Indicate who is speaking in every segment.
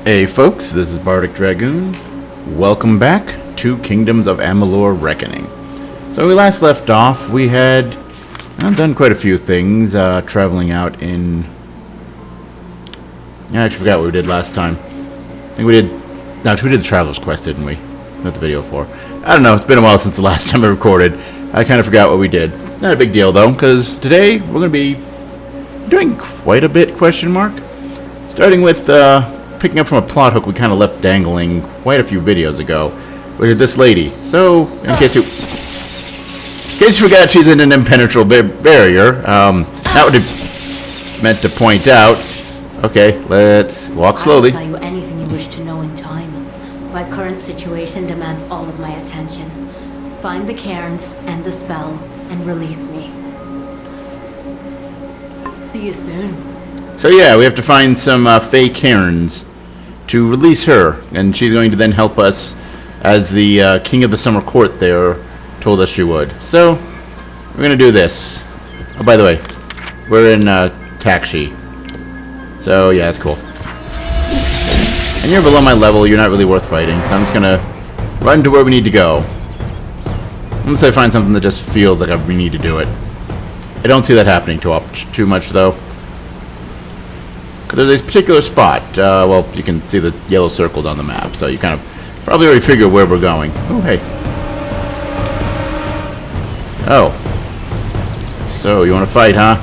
Speaker 1: Hey folks, this is Bardic Dragoon. Welcome back to Kingdoms of Amalur Reckoning. So we last left off, we had done quite a few things, traveling out in... I actually forgot what we did last time. I think we did... No, we did the Traveler's Quest, didn't we? Not the video for. I don't know, it's been a while since the last time I recorded. I kind of forgot what we did. Not a big deal though, because today we're going to be doing quite a bit, question mark. Starting with, picking up from a plot hook we kind of left dangling quite a few videos ago, which is this lady. So, in case you forgot, she's in an impenetrable barrier. That would have meant to point out. Okay, let's walk slowly.
Speaker 2: I'll tell you anything you wish to know in time. My current situation demands all of my attention. Find the cairns, end the spell, and release me. See you soon.
Speaker 1: So yeah, we have to find some Fey cairns to release her, and she's going to then help us as the King of the Summer Court there told us she would. So, we're going to do this. Oh, by the way, we're in Takshi. So, yeah, that's cool. And you're below my level, you're not really worth fighting, so I'm just going to run to where we need to go. Unless I find something that just feels like we need to do it. I don't see that happening too much, though. There's this particular spot, well, you can see the yellow circles on the map, so you kind of probably already figure where we're going. Oh, hey. Oh. So, you want to fight, huh?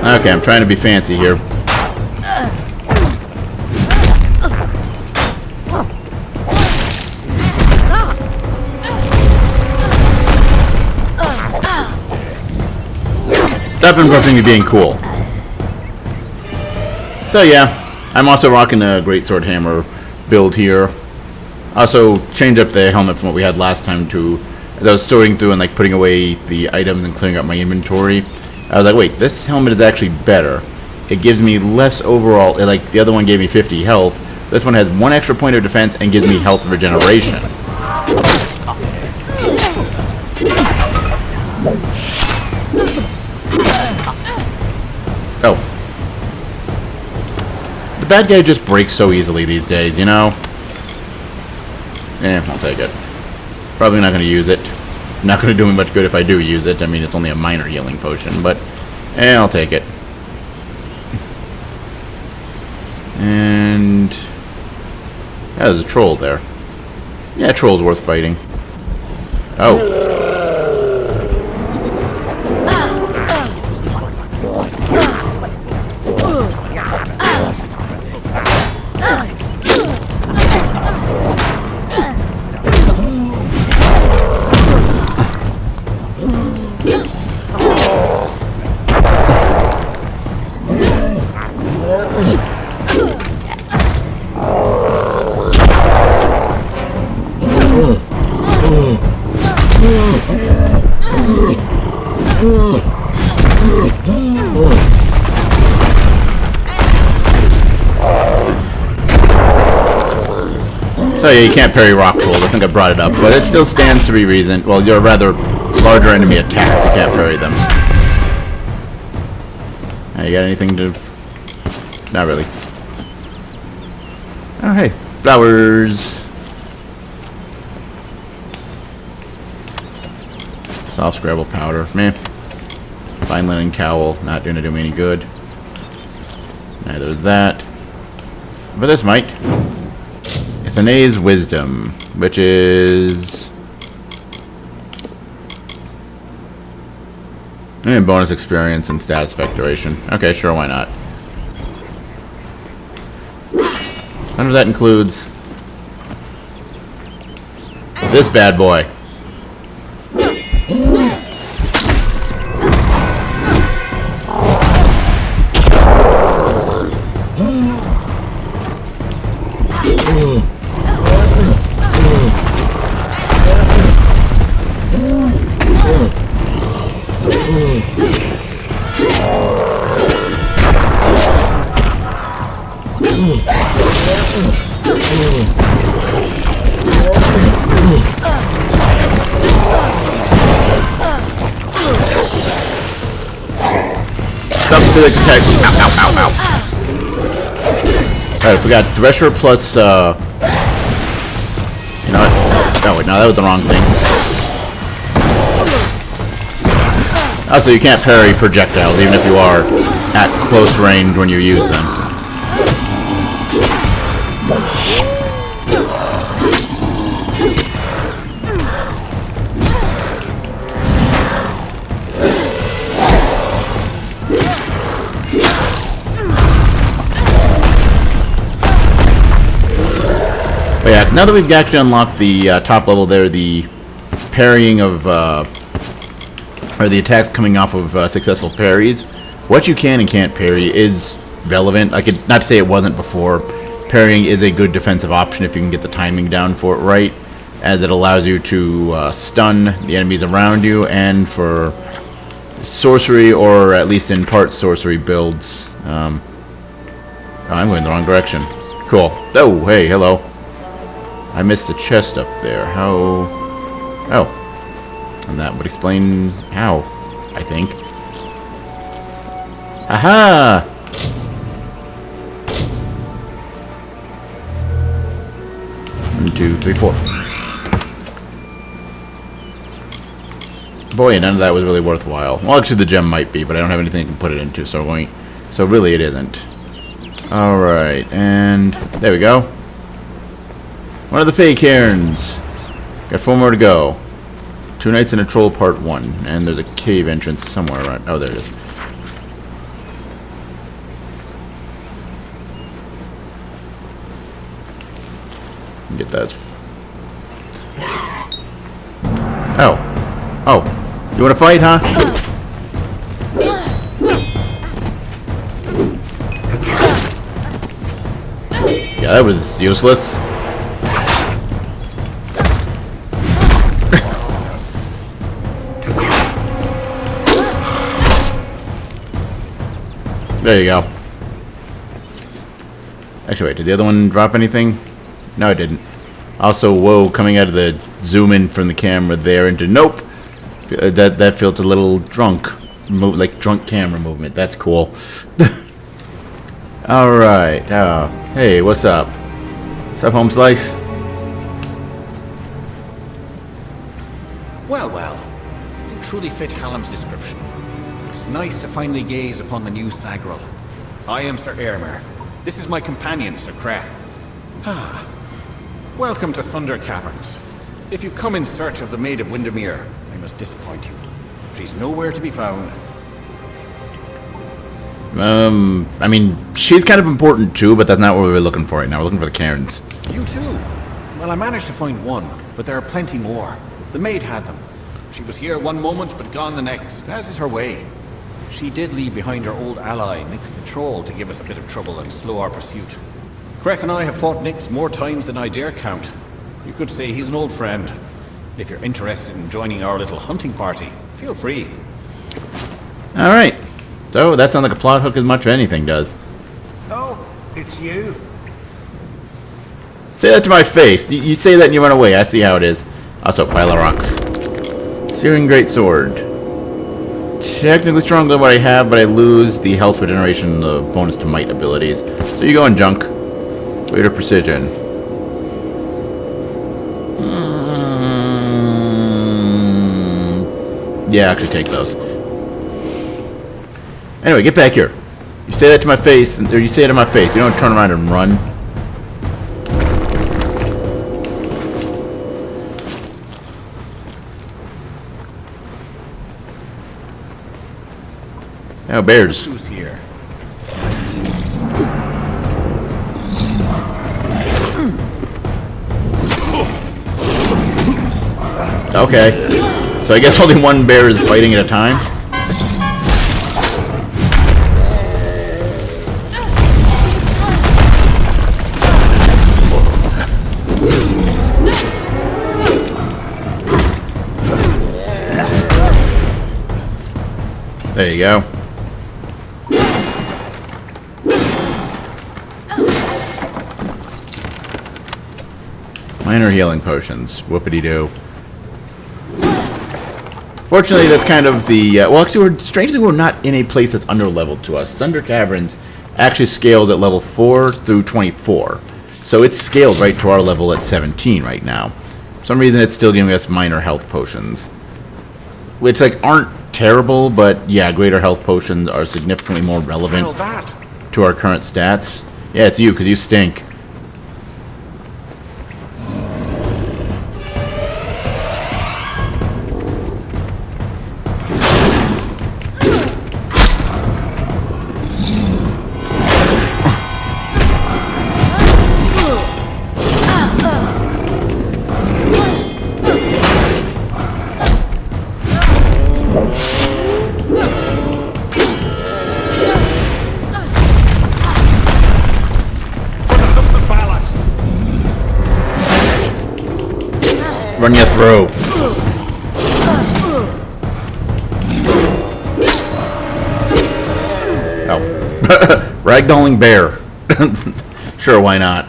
Speaker 1: Okay, I'm trying to be fancy here. Stop interrupting me being cool. So yeah, I'm also rocking a greatsword hammer build here. Also changed up the helmet from what we had last time to, as I was sorting through and like putting away the items and clearing up my inventory, I was like, wait, this helmet is actually better. It gives me less overall, like the other one gave me 50 health. This one has 1 extra point of defense and gives me health regeneration. Oh. The bad guy just breaks so easily these days, you know? I'll take it. Probably not going to use it. Not going to do me much good if I do use it. I mean, it's only a minor healing potion, but I'll take it. And yeah, there's a troll there. Yeah, troll's worth fighting. Oh. So yeah, you can't parry rock trolls. I think I brought it up, but it still stands to be reasoned. Well, you're rather larger enemy attacks. You can't parry them. You got anything to... Not really. Oh, hey. Flowers. Soft scrabble powder. Meh. Fine linen cowl. Not going to do me any good. Neither is that. But this might. Athena's Wisdom, which is... bonus experience and status effect duration. Okay, sure, why not? I wonder if that includes this bad boy. feel like attack. Ow, ow, ow, ow. Alright, we got Thresher plus, you know what? Oh, wait, no, that was the wrong thing. Also, you can't parry projectiles, even if you are at close range when you use them. But yeah, now that we've actually unlocked the top level there, the parrying of, or the attacks coming off of successful parries, what you can and can't parry is relevant. Not to say it wasn't before. Parrying is a good defensive option if you can get the timing down for it right, as it allows you to stun the enemies around you, and for sorcery, or at least in part sorcery builds. Oh, I'm going the wrong direction. Cool. Oh, hey, hello. I missed a chest up there. How? Oh. And that would explain how, I think. Aha! 1, 2, 3, 4. Boy, none of that was really worthwhile. Well, actually, the gem might be, but I don't have anything I can put it into, so really it isn't. Alright, and there we go. One of the fake cairns. Got 4 more to go. 2 Knights and a Troll Part 1. And there's a cave entrance somewhere around. Oh, there it is. Get that. Oh. Oh. You want to fight, huh? Yeah, that was useless. There you go. Actually, wait, did the other one drop anything? No, it didn't. Also, whoa, coming out of the zoom in from the camera there into nope. That feels a little drunk, like drunk camera movement. That's cool. All right. Hey, what's up? What's up, Home Slice?
Speaker 3: Well, well. You truly fit Hallam's description. It's nice to finally gaze upon the new Sagril. I am Sir Airmer. This is my companion, Sir Creth. Ah. Welcome to Sunder Caverns. If you come in search of the Maid of Wyndemere, I must disappoint you. She's nowhere to be found.
Speaker 1: I mean, she's kind of important too, but that's not what we're looking for right now. We're looking for the cairns.
Speaker 3: You too? Well, I managed to find one, but there are plenty more. The maid had them. She was here one moment, but gone the next, as is her way. She did leave behind her old ally, Nyx the Troll, to give us a bit of trouble and slow our pursuit. Creth and I have fought Nyx more times than I dare count. You could say he's an old friend. If you're interested in joining our little hunting party, feel free.
Speaker 1: Alright. So, that sounds like a plot hook as much as anything does.
Speaker 4: Oh, it's you.
Speaker 1: Say that to my face. You say that and you run away. I see how it is. Also, pile of rocks. Searing Greatsword. Technically stronger than what I have, but I lose the health regeneration and the bonus to might abilities. So you go in junk. Greater precision. Yeah, actually take those. Anyway, get back here. You say that to my face, or you say it to my face. You don't turn around and run. Oh, bears.
Speaker 3: Who's here?
Speaker 1: Okay. So I guess only one bear is fighting at a time. There you go. Minor healing potions. Whoopity-doo. Fortunately, that's kind of the... well, actually, strangely, we're not in a place that's under-leveled to us. Thunder Caverns actually scales at level 4 through 24. So it's scaled right to our level at 17 right now. For some reason, it's still giving us minor health potions. Which, like, aren't terrible, but yeah, greater health potions are significantly more relevant to our current stats. Yeah, it's you, because you stink. Run you through. Oh. Ragdolling bear. Sure, why not?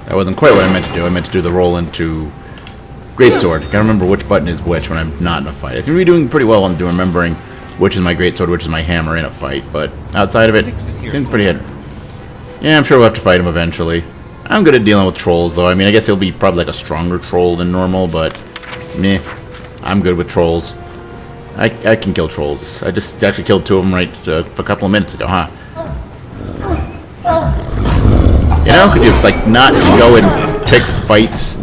Speaker 1: That wasn't quite what I meant to do. I meant to do the roll into Greatsword. Gotta remember which button is which when I'm not in a fight. I seem to be doing pretty well on remembering which is my Greatsword, which is my hammer in a fight, but outside of it, seems pretty hidden. Yeah, I'm sure we'll have to fight him eventually. I'm good at dealing with trolls, though. I mean, I guess he'll be probably like a stronger troll than normal, but meh. I'm good with trolls. I can kill trolls. I just actually killed 2 of them right a couple of minutes ago, huh? You know, could you, like, not go and pick fights?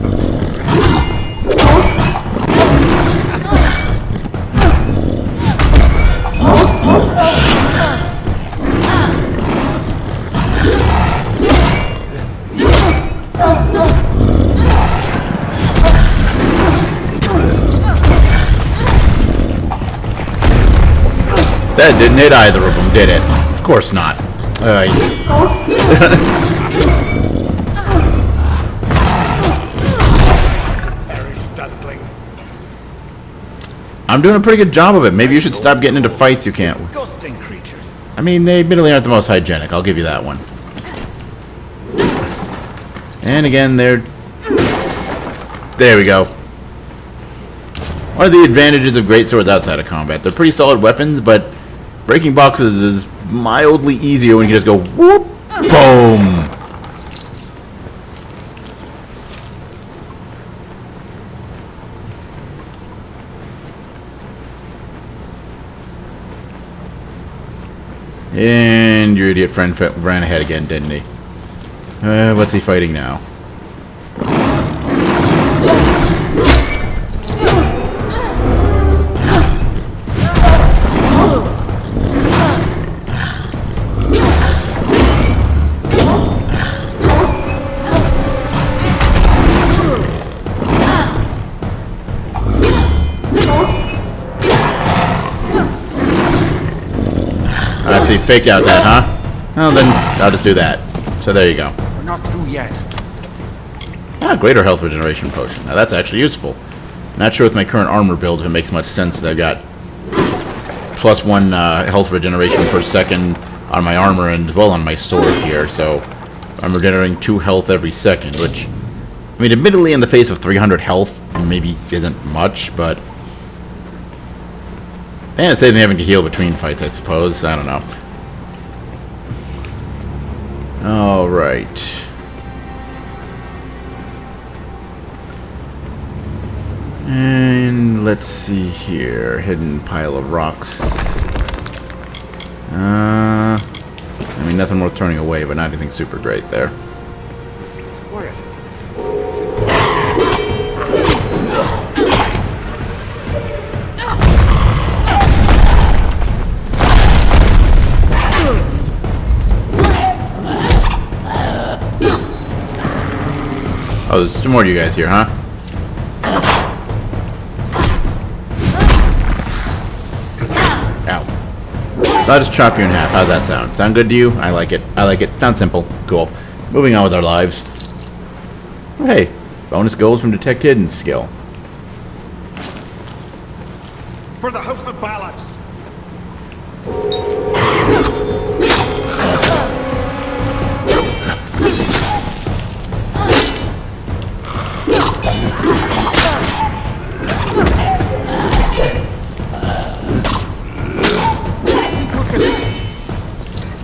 Speaker 1: That didn't hit either of them, did it? Of course not. I'm doing a pretty good job of it. Maybe you should stop getting into fights you can't.
Speaker 3: Disgusting creatures.
Speaker 1: I mean, they admittedly aren't the most hygienic. I'll give you that one. And again, they're... There we go. One of the advantages of greatswords outside of combat. They're pretty solid weapons, but breaking boxes is mildly easier when you just go whoop, boom. And your idiot friend ran ahead again, didn't he? What's he fighting now? So you faked out that, huh? Well, then I'll just do that. So there you go.
Speaker 3: We're not through yet.
Speaker 1: Ah, greater health regeneration potion. Now that's actually useful. Not sure with my current armor build if it makes much sense that I've got +1 health regeneration per second on my armor and as well on my sword here. So I'm regenerating 2 health every second, which, I mean, admittedly in the face of 300 health maybe isn't much, but... And it saves me having to heal between fights, I suppose. I don't know. Alright. And let's see here. Hidden pile of rocks. I mean, nothing worth turning away, but not anything super great there.
Speaker 3: It's quiet.
Speaker 1: Oh, there's 2 more of you guys here, huh? Ow. I'll just chop you in half. How's that sound? Sound good to you? I like it. I like it. Sounds simple. Cool. Moving on with our lives. Oh, hey, bonus goals from Detect Hidden skill.
Speaker 4: For the House of Balance!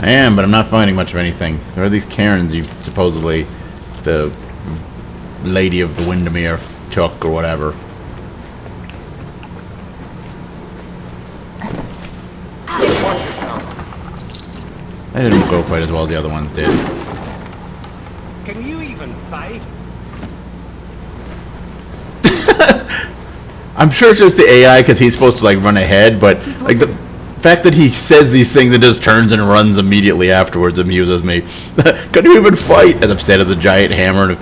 Speaker 1: I am, but I'm not finding much of anything. There are these cairns you supposedly the Lady of the Wyndemere took or whatever.
Speaker 3: Watch yourself.
Speaker 1: That didn't go quite as well as the other ones did.
Speaker 4: Can you even fight?
Speaker 1: I'm sure it's just the AI because he's supposed to like run ahead, but like the fact that he says these things and just turns and runs immediately afterwards amuses me. Couldn't you even fight? As instead of the giant hammer and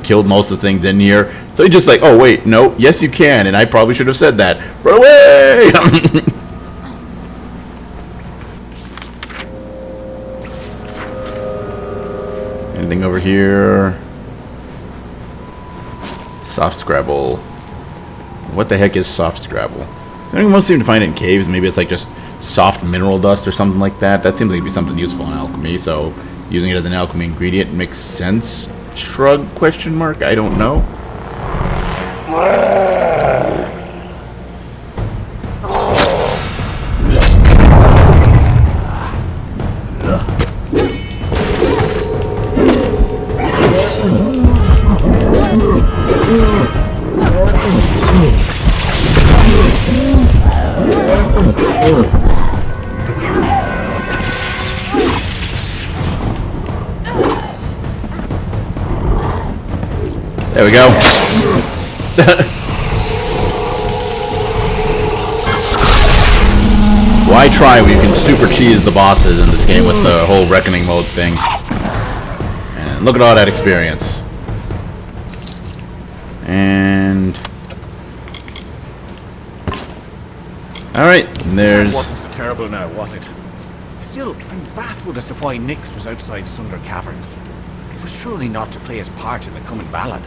Speaker 1: killed most of the things in here. So he's just like, oh wait, no, yes you can, and I probably should have said that. Run away! Anything over here? Soft Scrabble. What the heck is soft Scrabble? I think most seem to find it in caves. Maybe it's like just soft mineral dust or something like that. That seems to be something useful in alchemy, so using it as an alchemy ingredient makes sense. Shrug, question mark? I don't know. There we go. Why try when you can super cheese the bosses in this game with the whole reckoning mode thing? And look at all that experience. And alright, there's...
Speaker 3: That wasn't so terrible now, was it? Still, I'm baffled as to why Nyx was outside Sunder Caverns. It was surely not to play his part in the coming ballad.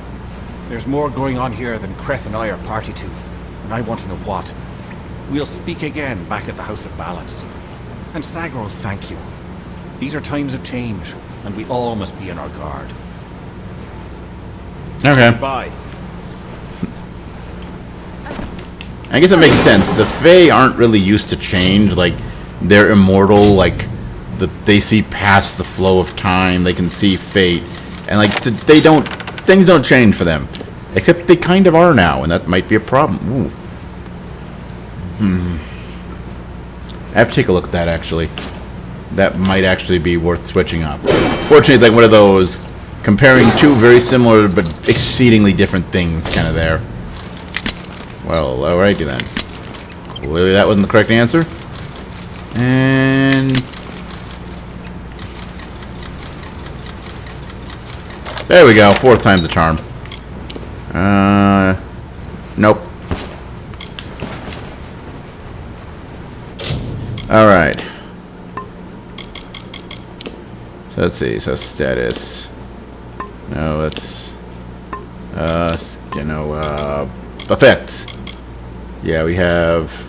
Speaker 3: There's more going on here than Creth and I are party to, and I want to know what. We'll speak again back at the House of Balance. And Sagro, thank you. These are times of change, and we all must be on our guard.
Speaker 1: Okay.
Speaker 3: Bye.
Speaker 1: I guess it makes sense. The Fae aren't really used to change. Like, they're immortal. Like, they see past the flow of time. They can see fate. And, like, they don't... Things don't change for them. Except they kind of are now, and that might be a problem. Ooh. I have to take a look at that, actually. That might actually be worth switching up. Fortunately, it's like one of those comparing two very similar but exceedingly different things kind of there. Well, alrighty then. Clearly that wasn't the correct answer. And... there we go. Fourth time's the charm. Nope. Alright. So let's see. So status. No, that's... effects. Yeah, we have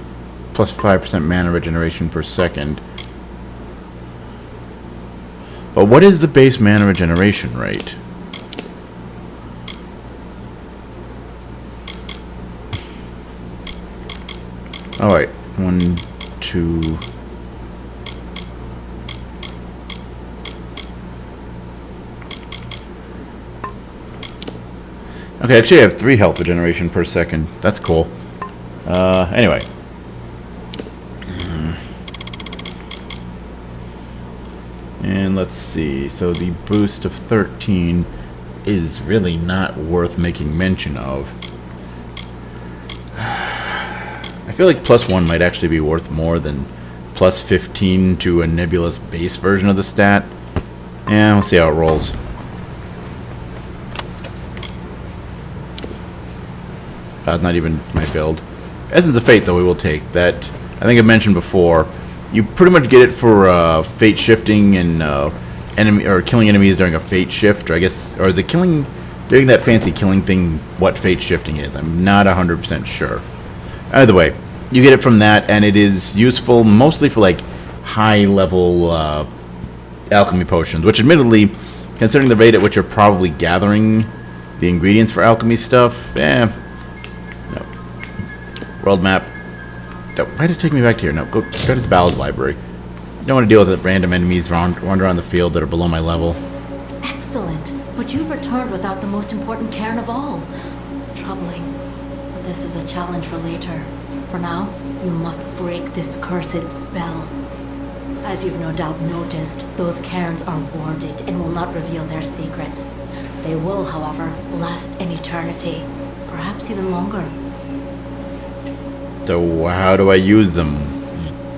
Speaker 1: plus 5% mana regeneration per second. But what is the base mana regeneration rate? Alright, 1, 2... Okay, actually I have 3 health regeneration per second. That's cool. Anyway. And let's see. So the boost of 13 is really not worth making mention of. I feel like plus 1 might actually be worth more than plus 15 to a nebulous base version of the stat. Yeah, we'll see how it rolls. Not even my build. Essence of Fate, though, we will take. That, I think I mentioned before, you pretty much get it for fate shifting and enemy or killing enemies during a fate shift, or I guess, or the killing doing that fancy killing thing. What fate shifting is, I'm not 100% sure. Either way, You get it from that, and it is useful mostly for like high-level alchemy potions, which admittedly, considering the rate at which you're probably gathering the ingredients for alchemy stuff, no. World map. No, why did it take me back to here? No, go to the Ballad Library. I don't want to deal with random enemies wander around the field that are below my level.
Speaker 2: Excellent. But you've returned without the most important cairn of all. Troubling. This is a challenge for later. For now, you must break this cursed spell. As you've no doubt noticed, those cairns are warded and will not reveal their secrets. They will, however, last an eternity. Perhaps even longer.
Speaker 1: So how do I use them?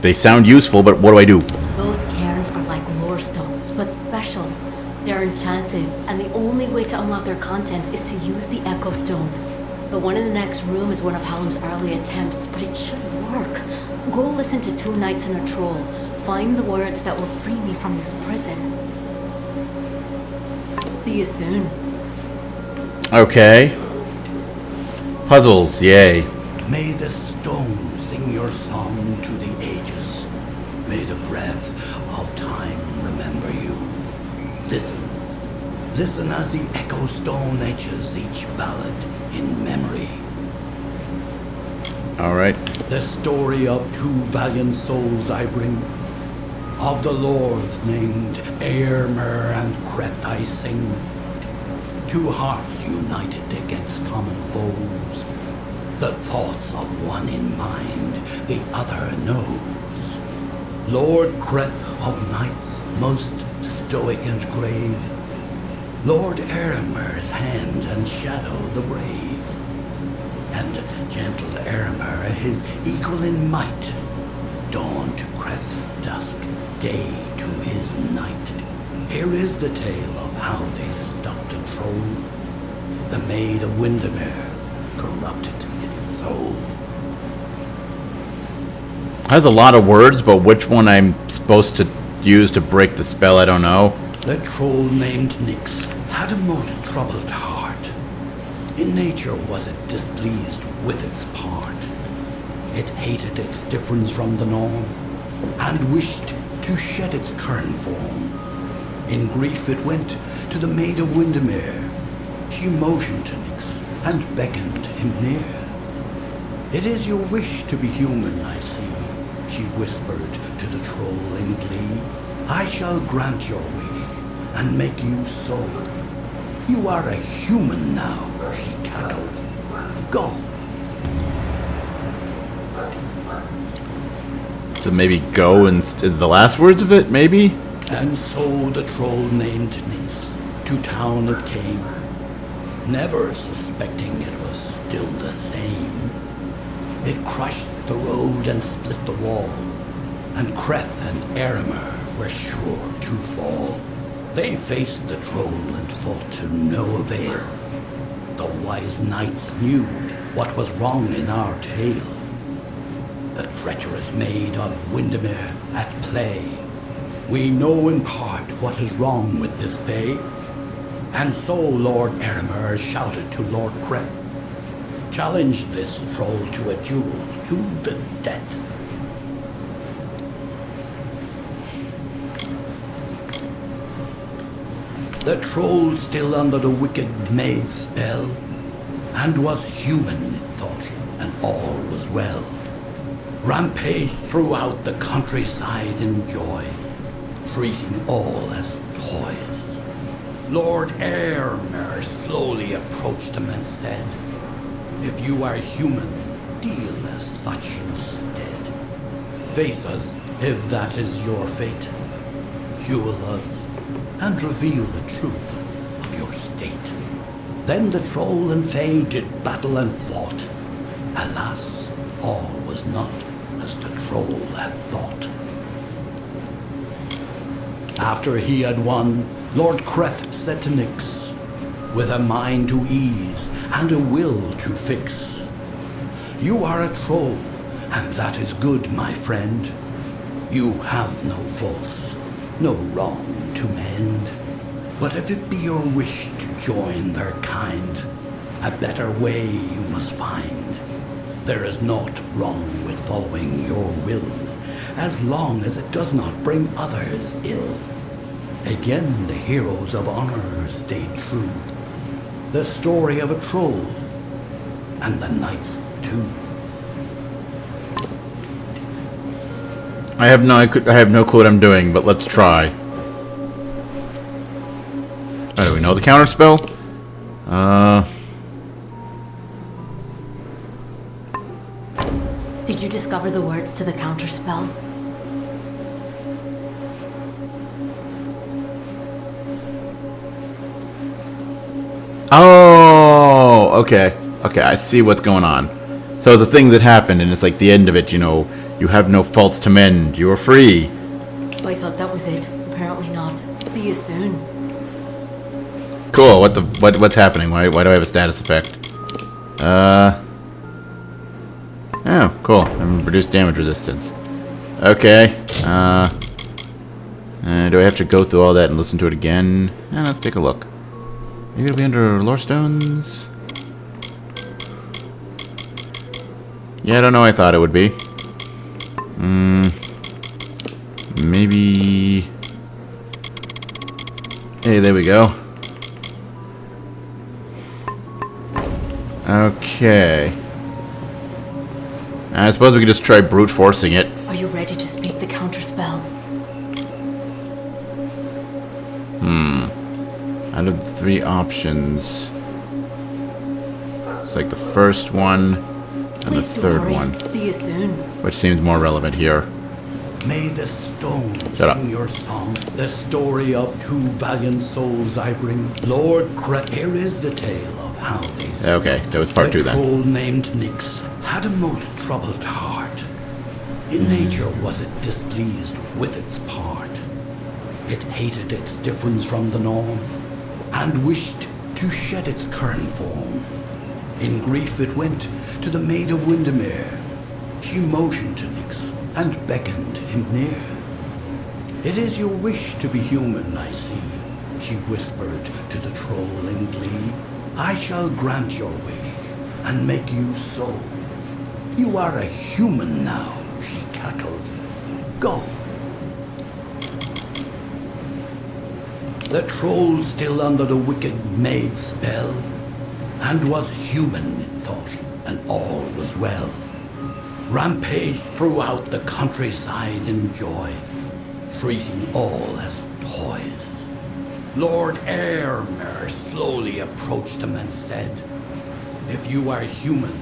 Speaker 1: They sound useful, but what do I do?
Speaker 2: Those cairns are like lore stones, but special. They're enchanted, and the only way to unlock their contents is to use the Echo Stone. The one in the next room is one of Hallam's early attempts, but it should work. Go listen to Two Knights and a Troll. Find the words that will free me from this prison. See you soon.
Speaker 1: Okay. Puzzles, yay.
Speaker 5: May the stone sing your song to the ages. May the breath of time remember you. Listen. Listen as the echo stone etches each ballad in memory.
Speaker 1: Alright.
Speaker 5: The story of two valiant souls I bring. Of the lords named Airmer and Creth I sing. Two hearts united against common foes. The thoughts of one in mind, the other knows. Lord Creth of knights, most stoic and grave. Lord Airmer's hand and shadow the brave. And gentle Airmer, his equal in might. Dawn to Creth's dusk, day to his night. Here is the tale of how they stopped a troll. The Maid of Wyndemere corrupted its soul.
Speaker 1: Has a lot of words, but which one I'm supposed to use to break the spell, I don't know.
Speaker 5: The troll named Nyx had a most troubled heart. In nature was it displeased with its part. It hated its difference from the norm, and wished to shed its current form. In grief it went to the Maid of Wyndemere. She motioned to Nyx and beckoned him near. It is your wish to be human, I see, she whispered to the troll in glee. I shall grant your wish and make you so. You are a human now, she cackled. Go.
Speaker 1: So maybe go and the last words of it, maybe?
Speaker 5: And so the troll named Nyx to town it came, never suspecting it was still the same. It crushed the road and split the wall, and Creth and Airmer were sure to fall. They faced the troll and fought to no avail. The wise knights knew what was wrong in our tale. The treacherous Maid of Wyndemere at play. We know in part what is wrong with this fay. And so Lord Airmer shouted to Lord Creth, challenged this troll to a duel to the death. The troll still under the wicked maid's spell, and was human, it thought, and all was well. Rampaged throughout the countryside in joy, treating all as toys. Lord Airmer slowly approached him and said, if you are human, deal as such instead. Face us, if that is your fate. Duel us, and reveal the truth of your state. Then the troll and fae did battle and fought. Alas, all was not as the troll had thought. After he had won, Lord Creth said to Nyx, with a mind to ease and a will to fix, you are a troll, and that is good, my friend. You have no faults, no wrong to mend. But if it be your wish to join their kind, a better way you must find. There is naught wrong with following your will, as long as it does not bring others ill. Again, the heroes of honor stayed true. The story of a troll, and the knights too.
Speaker 1: I have no clue what I'm doing, but let's try. Oh, do we know the counter spell?
Speaker 2: Did you discover the words to the counter spell?
Speaker 1: Oh, okay. Okay, I see what's going on. So it's a thing that happened, and it's like the end of it, you know, you have no faults to mend, you are free.
Speaker 2: I thought that was it. Apparently not. See you soon.
Speaker 1: Cool, what's happening? Why do I have a status effect? Oh, cool. I'm reduced damage resistance. Okay. Do I have to go through all that and listen to it again? Let's take a look. Are you gonna be under lore stones? Yeah, I don't know. I thought it would be. Maybe. Hey, there we go. Okay. I suppose we could just try brute forcing it.
Speaker 2: Are you ready to speak the counter spell?
Speaker 1: Out of the 3 options, it's like the first one and
Speaker 2: Please
Speaker 1: the
Speaker 2: do
Speaker 1: third
Speaker 2: hurry.
Speaker 1: one,
Speaker 2: See you soon.
Speaker 1: which seems more relevant here.
Speaker 5: May the stone
Speaker 1: Shut up.
Speaker 5: sing your song. The story of 2 valiant souls I bring. Lord here is the tale of how they
Speaker 1: Okay, that was part 2
Speaker 5: The
Speaker 1: then.
Speaker 5: troll named Nyx had a most troubled heart. In nature was it displeased with its part. It hated its difference from the norm, and wished to shed its current form. In grief it went to the Maid of Wyndemere. She motioned to Nyx and beckoned him near. It is your wish to be human, I see, she whispered to the troll in glee. I shall grant your wish and make you so. You are a human now, she cackled. Go. The troll still under the wicked maid's spell, and was human in thought, and all was well. Rampaged throughout the countryside in joy, treating all as toys. Lord Airmer slowly approached him and said, if you are human,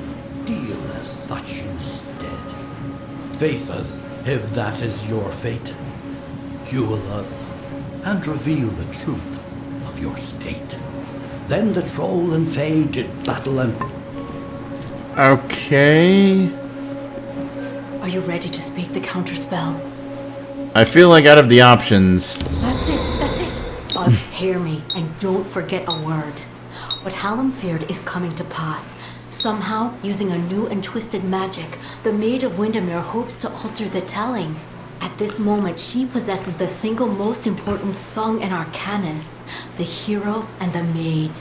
Speaker 5: deal as such instead. Faith us, if that is your fate. Duel us, and reveal the truth of your state. Then the troll and fae did battle and...
Speaker 1: Okay.
Speaker 2: Are you ready to speak the counter spell?
Speaker 1: I feel like out of the options,
Speaker 2: That's it. But hear me, and don't forget a word. What Hallam feared is coming to pass. Somehow, using a new and twisted magic, the Maid of Wyndemere hopes to alter the telling. At this moment, she possesses the single most important song in our canon, the hero and the maid.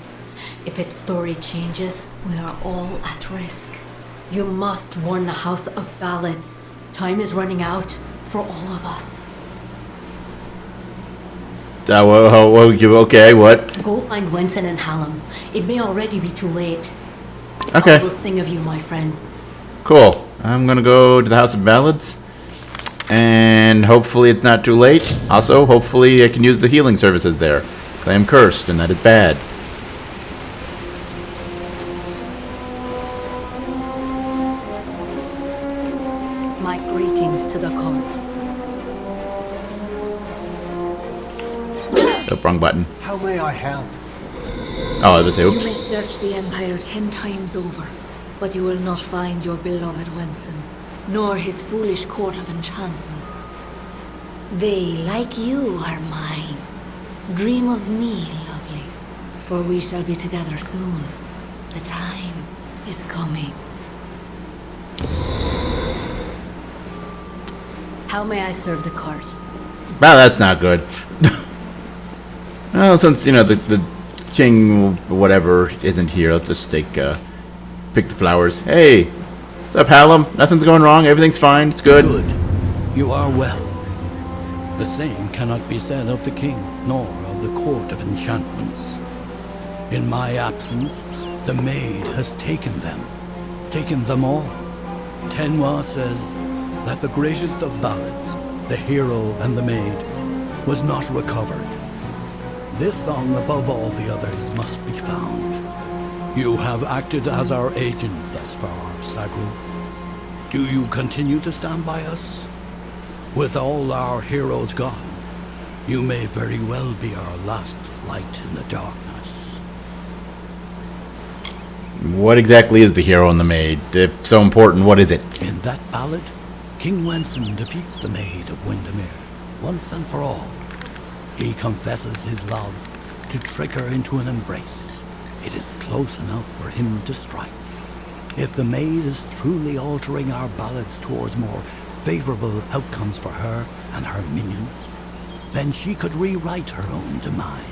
Speaker 2: If its story changes, we are all at risk. You must warn the House of Ballads. Time is running out for all of us.
Speaker 1: okay, what?
Speaker 2: Go find Wenson and Hallam. It may already be too late.
Speaker 1: Okay,
Speaker 2: I will sing of you, my friend.
Speaker 1: cool. I'm gonna go to the House of Ballads, and hopefully it's not too late. Also, hopefully I can use the healing services there. I am cursed, and that is bad.
Speaker 2: My greetings to the court.
Speaker 1: Oh, wrong button.
Speaker 4: How may I help?
Speaker 1: Oh, I was say,
Speaker 6: You
Speaker 1: oops.
Speaker 6: may search the Empire 10 times over, but you will not find your beloved Wenson, nor his foolish court of enchantments. They, like you, are mine. Dream of me, lovely, for we shall be together soon. The time is coming.
Speaker 2: How may I serve the court?
Speaker 1: Well, that's not good. Well, since, you know, the king, whatever, isn't here, let's just take, pick the flowers. Hey, What's up, Hallam? Nothing's going wrong. Everything's fine. It's good.
Speaker 5: Good. You are well. The same cannot be said of the king, nor of the court of enchantments. In my absence, the maid has taken them all. Tenwa says that the greatest of ballads, the hero and the maid, was not recovered. This song above all the others must be found. You have acted as our agent thus far, Sagru. Do you continue to stand by us? With all our heroes gone, you may very well be our last light in the darkness.
Speaker 1: What exactly is the hero and the maid? If so important, what is it?
Speaker 5: In that ballad, King Wenson defeats the Maid of Wyndemere once and for all. He confesses his love to trick her into an embrace. It is close enough for him to strike. If the maid is truly altering our ballads towards more favorable outcomes for her and her minions, then she could rewrite her own demise.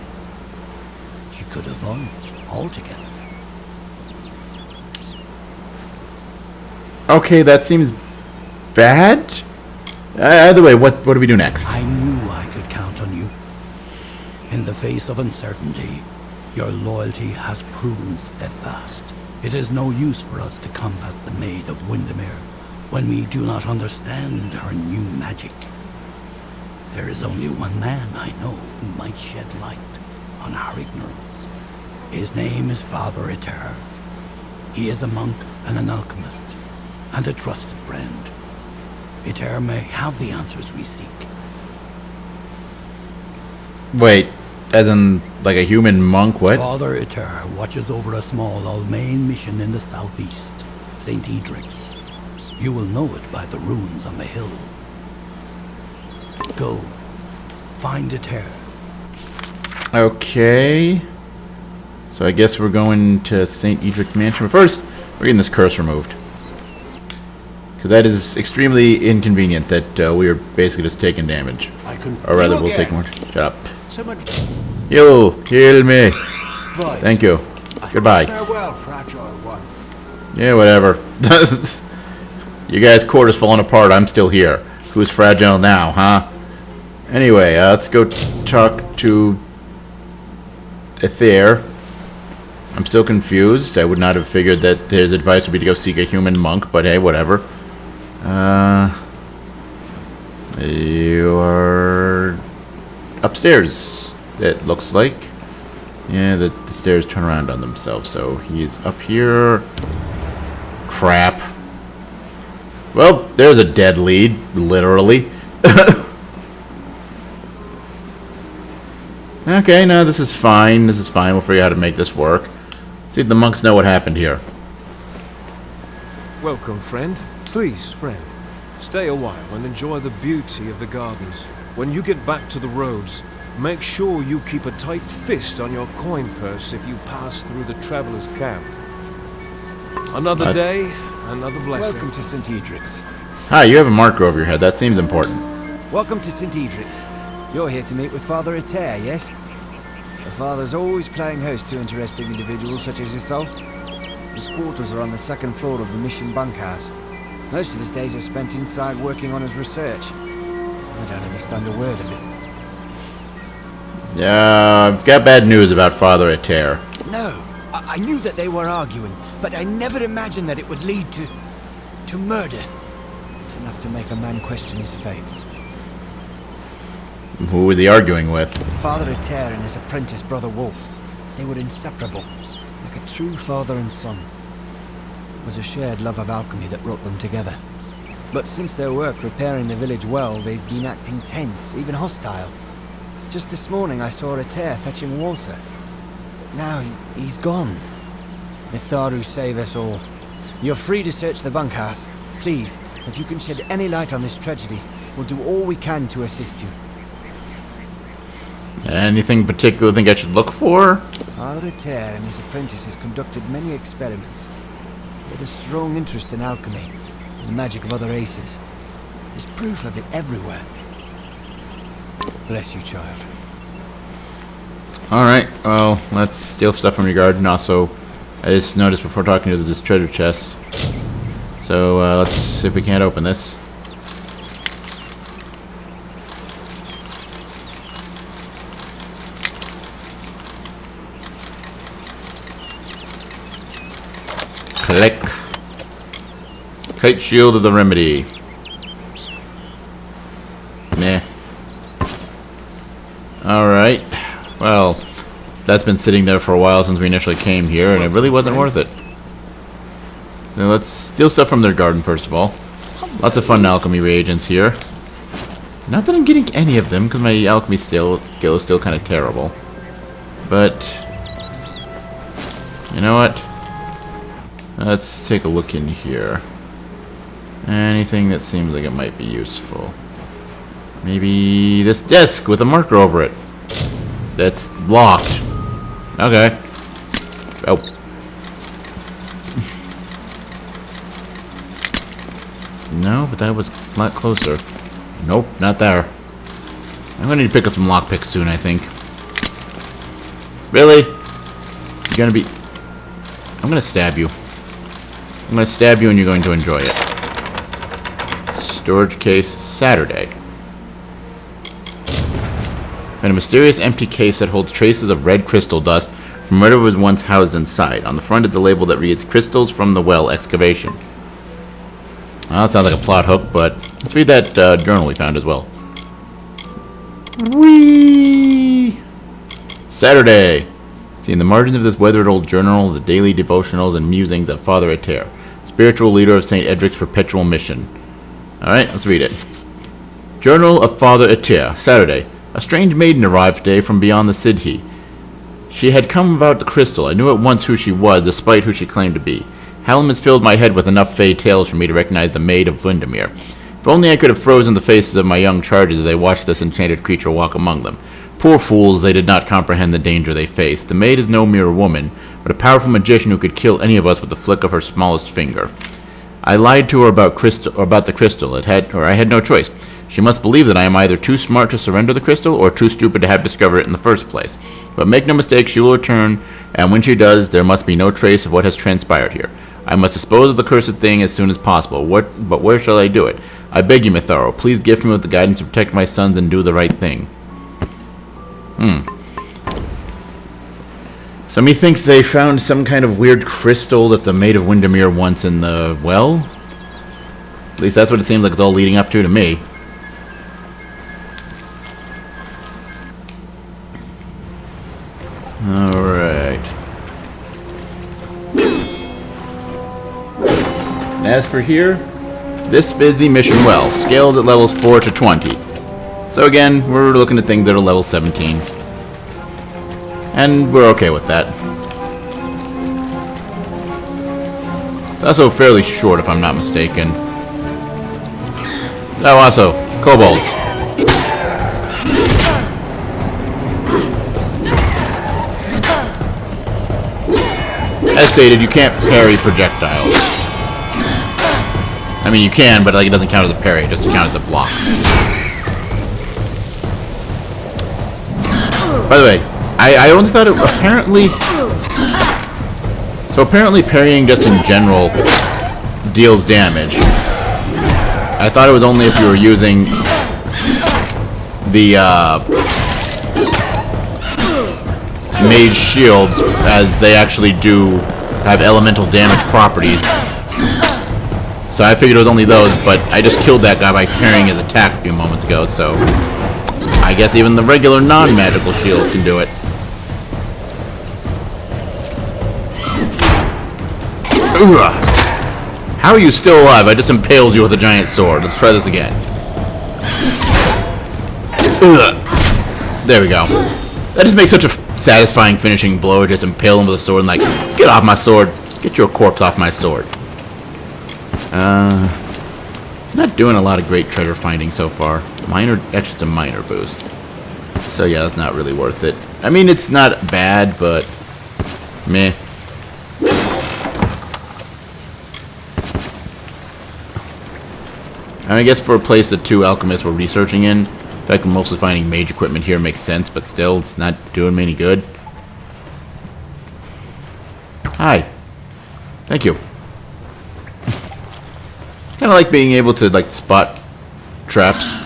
Speaker 5: She could avoid altogether.
Speaker 1: Okay, that seems bad. Either way, what do we do next?
Speaker 5: I knew I could count on you. In the face of uncertainty, your loyalty has proven steadfast. It is no use for us to combat the Maid of Wyndemere when we do not understand her new magic. There is only one man I know who might shed light on our ignorance. His name is Father Eter. He is a monk and an alchemist, and a trusted friend. Eter may have the answers we seek.
Speaker 1: Wait, as in, like a human monk, what?
Speaker 5: Father Eter watches over a small Almain mission in the southeast, St. Edric's. You will know it by the runes on the hill. Go, find Eter.
Speaker 1: Okay. So I guess we're going to St. Edric's Mansion. But first, we're getting this curse removed. Because that is extremely inconvenient that we are basically just taking damage.
Speaker 3: I can
Speaker 1: Or rather,
Speaker 3: feel
Speaker 1: we'll take
Speaker 3: again.
Speaker 1: more. Shut up.
Speaker 3: Someone
Speaker 1: You'll heal me.
Speaker 3: advise.
Speaker 1: Thank you. Goodbye.
Speaker 3: Farewell, fragile one.
Speaker 1: Yeah, whatever. You guys' court is falling apart. I'm still here. Who's fragile now, huh? Anyway, let's go talk to Ether. I'm still confused. I would not have figured that his advice would be to go seek a human monk, but hey, whatever. You are upstairs, it looks like. Yeah, the stairs turn around on themselves, so he's up here. Crap. Well, there's a dead lead, literally. Okay, no, this is fine. This is fine. We'll figure out how to make this work. See if the monks know what happened here.
Speaker 7: Welcome, friend. Please, friend. Stay a while and enjoy the beauty of the gardens. When you get back to the roads, make sure you keep a tight fist on your coin purse if you pass through the traveler's camp. Another day, another blessing.
Speaker 8: Welcome to St. Edric's.
Speaker 1: Hi, you have a marker over your head. That seems important.
Speaker 8: Welcome to St. Edric's. You're here to meet with Father Eter, yes? The Father's always playing host to interesting individuals such as yourself. His quarters are on the second floor of the mission bunkhouse. Most of his days are spent inside working on his research. I don't understand a word of it.
Speaker 1: Yeah, I've got bad news about Father Eter.
Speaker 8: No, I knew that they were arguing, but I never imagined that it would lead to murder. It's enough to make a man question his faith.
Speaker 1: Who was he arguing with?
Speaker 8: Father Eter and his apprentice, Brother Wolf. They were inseparable, like a true father and son. It was a shared love of alchemy that brought them together. But since their work repairing the village well, they've been acting tense, even hostile. Just this morning I saw Eter fetching water. But now he's gone. May Tharu save us all. You're free to search the bunkhouse. Please, if you can shed any light on this tragedy, we'll do all we can to assist you.
Speaker 1: Anything particular you think I should look for?
Speaker 8: Father Eter and his apprentices conducted many experiments. They had a strong interest in alchemy and the magic of other races. There's proof of it everywhere. Bless you, child.
Speaker 1: Alright, well, let's steal stuff from your garden. Also, I just noticed before talking to this treasure chest. So let's see if we can't open this. Click. Kite shield of the remedy. Meh. Alright. Well, that's been sitting there for a while since we initially came here, and it really wasn't worth it. So let's steal stuff from their garden first of all. Lots of fun alchemy reagents here. Not that I'm getting any of them, because my alchemy skill is still kind of terrible. But, you know what? Let's take a look in here. Anything that seems like it might be useful. Maybe this desk with a marker over it. That's locked. Okay. Oh. No, but that was a lot closer. Nope, not there. I'm gonna need to pick up some lockpicks soon, I think. Really? You're gonna be... I'm gonna stab you. I'm gonna stab you and you're going to enjoy it. Storage case, Saturday. And a mysterious empty case that holds traces of red crystal dust from whatever was once housed inside. On the front is a label that reads, Crystals from the Well Excavation. Well, that sounds like a plot hook, but let's read that journal we found as well. Whee! Saturday. See, in the margins of this weathered old journal, the daily devotionals and musings of Father Eter, spiritual leader of St. Edric's perpetual mission. Alright, let's read it. Journal of Father Eter, Saturday. A strange maiden arrived today from beyond the Sidhi. She had come about the crystal. I knew at once who she was, despite who she claimed to be. Hallam has filled my head with enough fey tales for me to recognize the Maid of Wyndemere. If only I could have frozen the faces of my young charges as they watched this enchanted creature walk among them. Poor fools, they did not comprehend the danger they faced. The maid is no mere woman, but a powerful magician who could kill any of us with the flick of her smallest finger. I lied to her about the crystal. I had no choice. She must believe that I am either too smart to surrender the crystal or too stupid to have discovered it in the first place. But make no mistake, she will return, and when she does, there must be no trace of what has transpired here. I must dispose of the cursed thing as soon as possible. But where shall I do it? I beg you, Mitharo, please gift me with the guidance to protect my sons and do the right thing. So methinks they found some kind of weird crystal that the Maid of Wyndemere wants in the well? At least that's what it seems like it's all leading up to me. Alright. And as for here, this is the mission well, scaled at levels 4 to 20. So again, we're looking at things that are level 17. And we're okay with that. It's also fairly short, if I'm not mistaken. Oh, also, kobolds. As stated, you can't parry projectiles. I mean, you can, but like it doesn't count as a parry, it just counts as a block. By the way, I only thought it apparently... So apparently parrying just in general deals damage. I thought it was only if you were using the mage shields, as they actually do have elemental damage properties. So I figured it was only those, but I just killed that guy by parrying his attack a few moments ago, so I guess even the regular non-magical shield can do it. Ugh. How are you still alive? I just impaled you with a giant sword. Let's try this again. Ugh. There we go. That just makes such a satisfying finishing blow. Just impale him with a sword and like, get off my sword. Get your corpse off my sword. Not doing a lot of great treasure finding so far. Actually it's a minor boost. So yeah, that's not really worth it. I mean, it's not bad, but meh. I guess for a place that two alchemists were researching in, the fact that mostly finding mage equipment here makes sense, but still, it's not doing me any good. Hi. Thank you. Kind of like being able to like spot traps.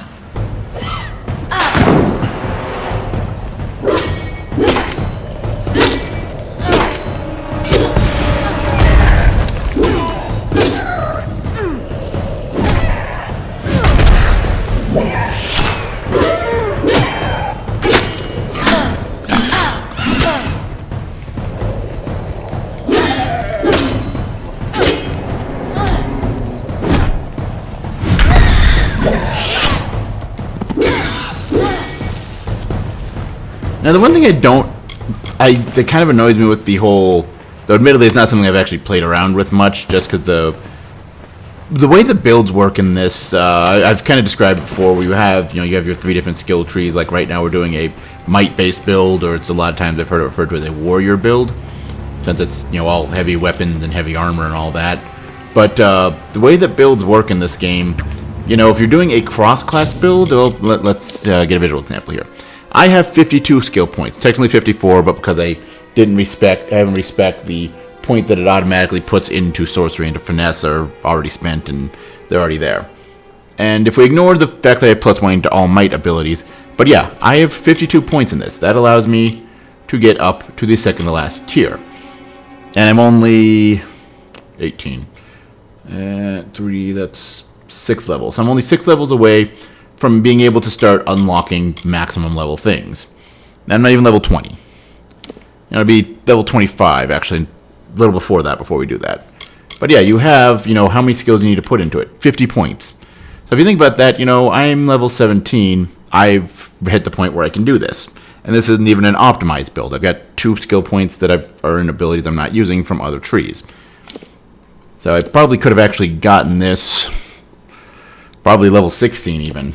Speaker 1: Now, the one thing that kind of annoys me with the whole, though admittedly it's not something I've actually played around with much, just because the way the builds work in this, I've kind of described before, where you have your 3 different skill trees. Like right now we're doing a might-based build, or it's a lot of times I've heard it referred to as a warrior build, since it's all heavy weapons and heavy armor and all that. But the way that builds work in this game, if you're doing a cross-class build, well, let's get a visual example here. I have 52 skill points, technically 54, but because I haven't respect the point that it automatically puts into sorcery, into finesse, are already spent and they're already there. And if we ignore the fact that I have +1 to all might abilities, but yeah, I have 52 points in this. That allows me to get up to the second to last tier. And I'm only 18. 3, that's 6 levels. So I'm only 6 levels away from being able to start unlocking maximum level things. I'm not even level 20. It'll be level 25, actually, a little before that, before we do that. But yeah, you have, how many skills you need to put into it. 50 points. So if you think about that, I'm level 17. I've hit the point where I can do this. And this isn't even an optimized build. I've got 2 skill points that are in abilities I'm not using from other trees. So I probably could have actually gotten this probably level 16 even.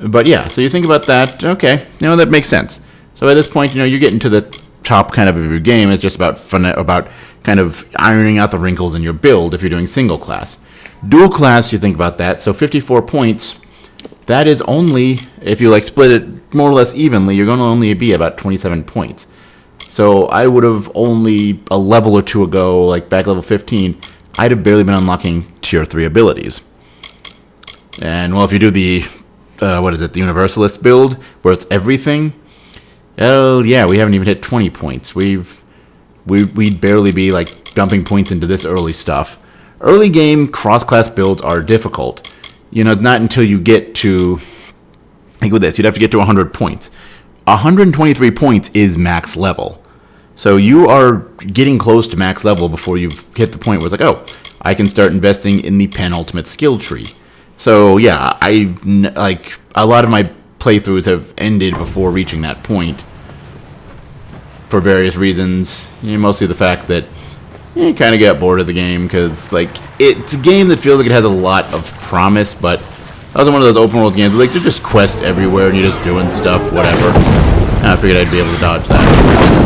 Speaker 1: But yeah, so you think about that, okay, that makes sense. So at this point, you're getting to the top kind of your game. It's just about fun, about kind of ironing out the wrinkles in your build if you're doing single class. Dual class, you think about that, so 54 points, that is only, if you split it more or less evenly, you're going to only be about 27 points. So I would have only a level or two ago, back level 15, I'd have barely been unlocking tier 3 abilities. And well, if you do the the Universalist build, where it's everything, well, yeah, we haven't even hit 20 points. We'd barely be, dumping points into this early stuff. Early game cross-class builds are difficult. Not until you get to, with this, you'd have to get to 100 points. 123 points is max level. So you are getting close to max level before you've hit the point where it's oh, I can start investing in the penultimate skill tree. So yeah, a lot of my playthroughs have ended before reaching that point for various reasons. Mostly the fact that you kind of get bored of the game because it's a game that feels like it has a lot of promise, but that was one of those open world games where they're just quests everywhere and you're just doing stuff, whatever. And I figured I'd be able to dodge that.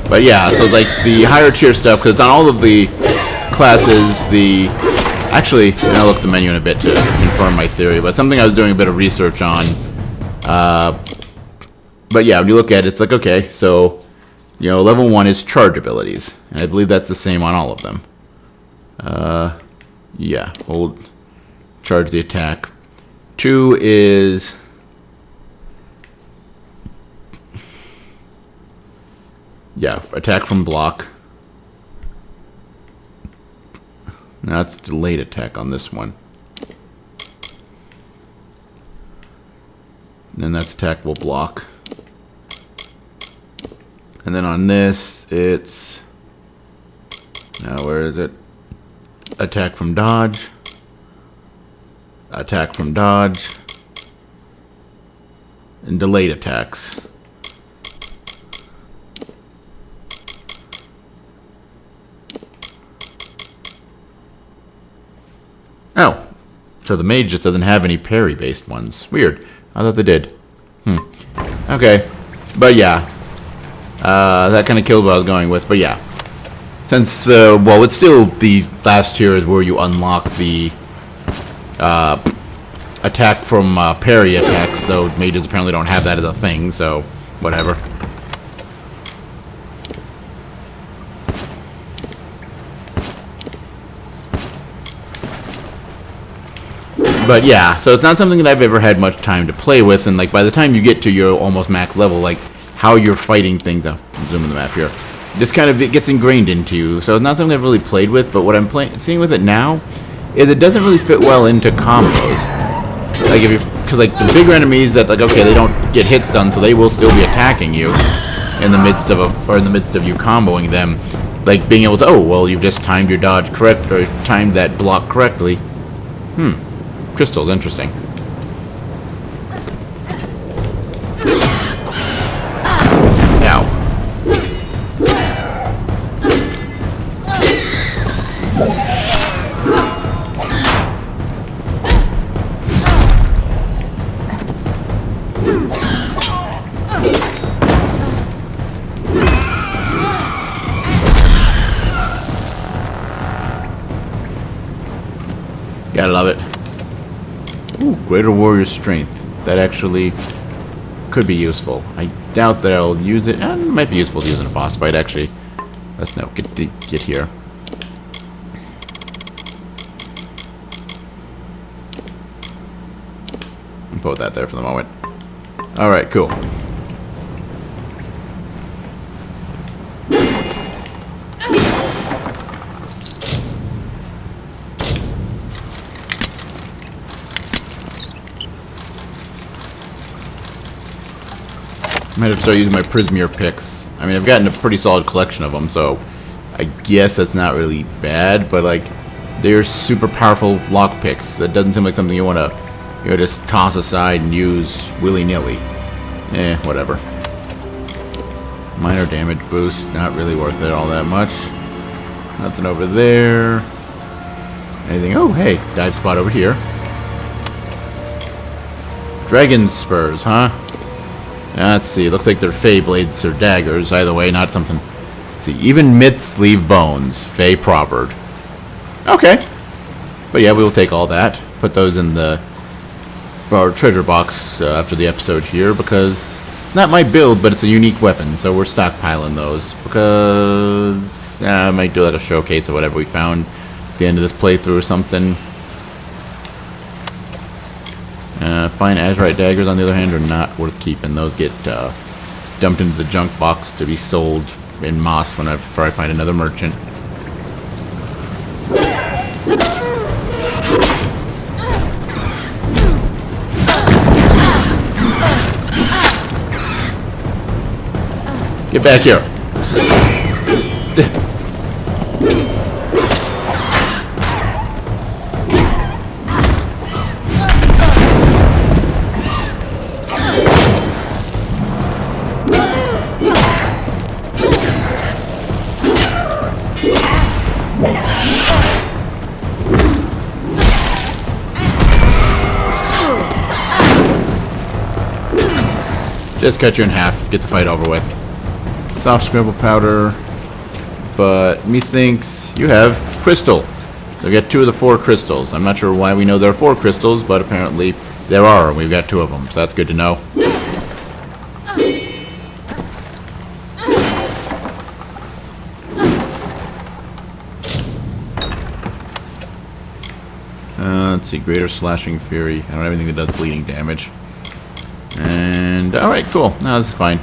Speaker 1: But yeah, so the higher tier stuff, because on all of the classes, actually, I'll look at the menu in a bit to confirm my theory, but something I was doing a bit of research on. But yeah, when you look at it, it's okay, so, level 1 is charge abilities, and I believe that's the same on all of them. Yeah, hold, charge the attack. 2 is... yeah, attack from block. Now it's delayed attack on this one. And then that's attackable block. And then on this, it's... now where is it? Attack from dodge. Attack from dodge. And delayed attacks. Oh, so the mage just doesn't have any parry-based ones. Weird. I thought they did. Okay. But yeah. That kind of killed what I was going with. But yeah. Since, well, it's still the last tier is where you unlock the attack from parry attacks, so mages apparently don't have that as a thing, so whatever. But yeah, so it's not something that I've ever had much time to play with, and like by the time you get to your almost max level, like how you're fighting things, I'm zooming the map here, just kind of it gets ingrained into you. So it's not something I've really played with, but what I'm seeing with it now is it doesn't really fit well into combos. Like if you, because like the bigger enemies that like okay they don't get hit stun, so they will still be attacking you in the midst of you comboing them. Like being able to you've just timed your dodge correct or timed that block correctly. Crystals, interesting. Ow. Gotta love it. Ooh, greater warrior strength. That actually could be useful. I doubt that I'll use it. It might be useful to use in a boss fight, actually. Let's no get here. I'll put that there for the moment. All right, cool. I might have started using my Prismere picks. I mean, I've gotten a pretty solid collection of them, so I guess that's not really bad, but like, they're super powerful lock picks. That doesn't seem like something you want to, just toss aside and use willy-nilly. Whatever. Minor damage boost, not really worth it all that much. Nothing over there. Anything? Oh, hey, dive spot over here. Dragon spurs, huh? Let's see, looks like they're Fey blades or daggers. Either way, not something. Let's see, even myths leave bones. Fey proverb. Okay. But yeah, we will take all that. Put those in our treasure box after the episode here, because not my build, but it's a unique weapon, so we're stockpiling those. Because I might do that a showcase of whatever we found at the end of this playthrough or something. Fine azurite daggers, on the other hand, are not worth keeping. Those get dumped into the junk box to be sold in Moss whenever I find another merchant. Get back here. Just cut you in half, get the fight over with. Soft scribble powder, but methinks you have crystal. So we got 2 of the 4 crystals. I'm not sure why we know there are 4 crystals, but apparently there are, and we've got 2 of them, so that's good to know. Let's see, greater slashing fury. I don't have anything that does bleeding damage. And alright, cool. No, this is fine.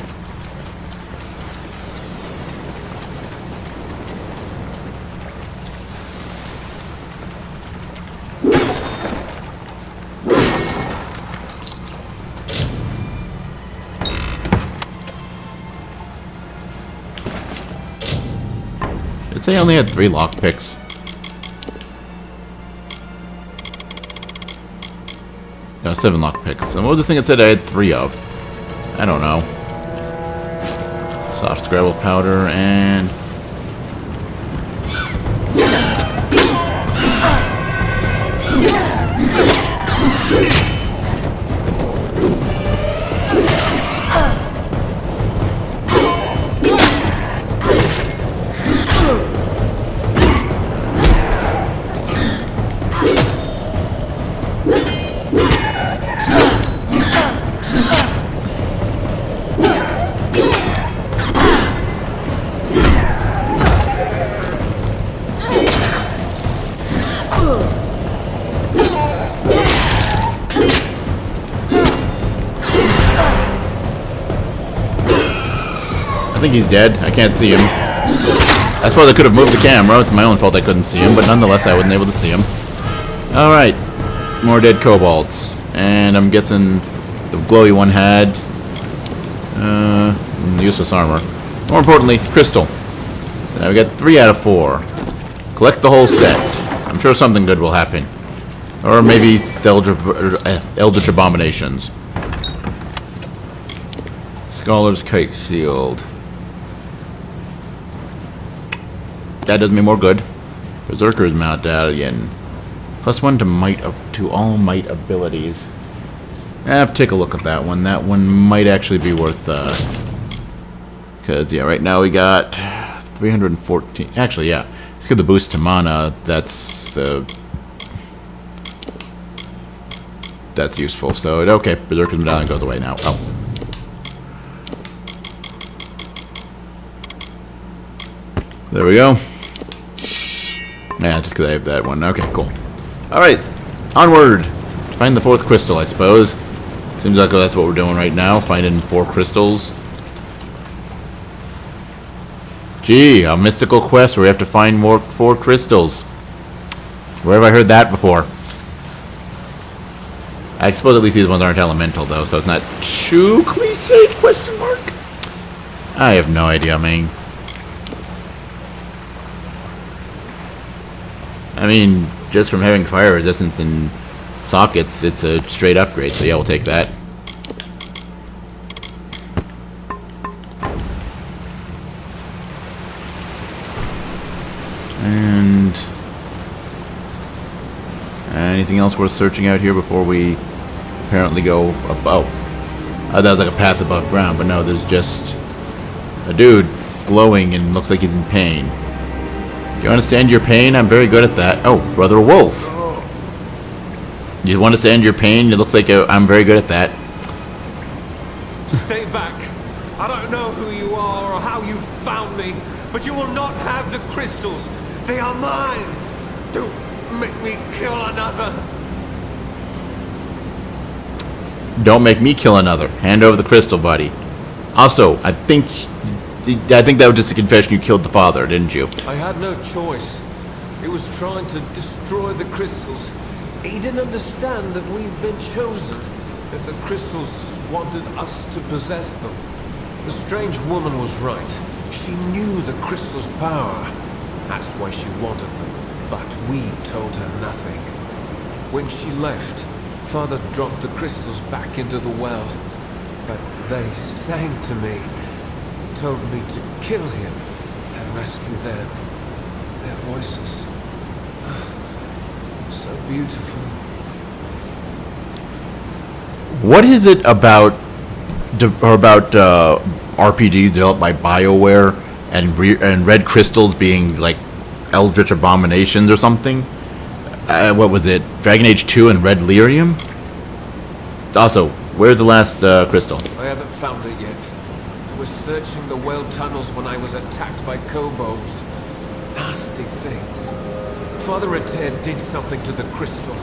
Speaker 1: Did it say I only had 3 lockpicks? No, 7 lockpicks. And what was the thing that said I had 3 of? I don't know. Soft scrabble powder and... think he's dead. I can't see him. I suppose I could have moved the camera. It's my own fault I couldn't see him, but nonetheless I wasn't able to see him. Alright. More dead kobolds. And I'm guessing the glowy one had useless armor. More importantly, crystal. Now we got 3 out of 4. Collect the whole set. I'm sure something good will happen. Or maybe the Eldritch Abominations. Scholar's Kite Shield. That does me more good. Berserker's Medallion. +1 to might to all might abilities. Have to take a look at that one. That one might actually be worth because yeah, right now we got 314. Actually, yeah. Let's get the boost to mana. That's useful. So okay, Berserker's Medallion goes away now. Oh. There we go. Yeah, just because I have that one. Okay, cool. Alright, onward. Find the 4th crystal, I suppose. Seems like that's what we're doing right now, finding 4 crystals. Gee, a mystical quest where we have to find 4 crystals. Where have I heard that before? I suppose at least these ones aren't elemental, though, so it's not too cliched, question mark? I have no idea, man. I mean, just from having fire resistance in sockets, it's a straight upgrade, so yeah, we'll take that. And anything else worth searching out here before we apparently go up? Oh, that was like a path above ground, but no, there's just a dude glowing and looks like he's in pain. You understand your pain? I'm very good at that. Oh, Brother Wolf. You understand your pain? It looks like I'm very good at that.
Speaker 7: Stay back. I don't know who you are or how you found me, but you will not have the crystals. They are mine. Don't make me kill another.
Speaker 1: Don't make me kill another. Hand over the crystal, buddy. Also, I think that was just a confession you killed the father, didn't you?
Speaker 7: I had no choice. He was trying to destroy the crystals. He didn't understand that we've been chosen, that the crystals wanted us to possess them. The strange woman was right. She knew the crystals' power. That's why she wanted them. But we told her nothing. When she left, Father dropped the crystals back into the well. But they sang to me. Told me to kill him and rescue them. Their voices. So beautiful.
Speaker 1: What is it about RPGs developed by BioWare and red crystals being like Eldritch Abominations or something? What was it? Dragon Age 2 and Red Lyrium? Also, where's the last crystal?
Speaker 7: I haven't found it yet. I was searching the well tunnels when I was attacked by kobolds. Nasty things. Father Regeneration did something to the crystal.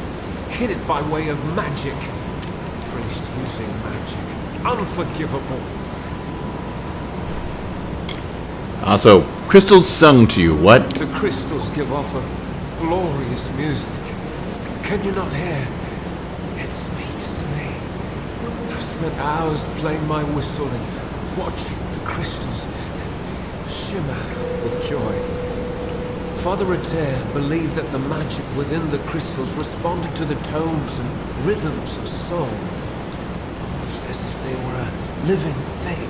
Speaker 7: Hid it by way of magic. Priest using magic. Unforgivable.
Speaker 1: Also, crystals sung to you, what?
Speaker 7: The crystals give off a glorious music. Can you not hear? It speaks to me. I've spent hours playing my whistle and watching the crystals shimmer with joy. Father Regeneration believed that the magic within the crystals responded to the tones and rhythms of song, almost as if they were a living thing.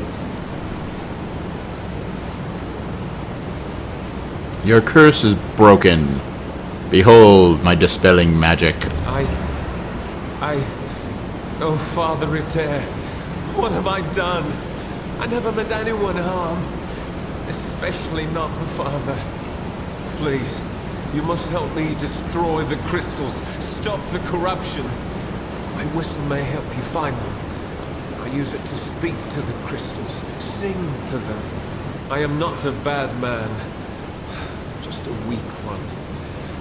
Speaker 1: Your curse is broken. Behold my dispelling magic.
Speaker 7: Oh, Father Regeneration, what have I done? I never meant anyone harm, especially not the Father. Please, you must help me destroy the crystals, stop the corruption. My whistle may help you find them. I use it to speak to the crystals, sing to them. I am not a bad man, just a weak one.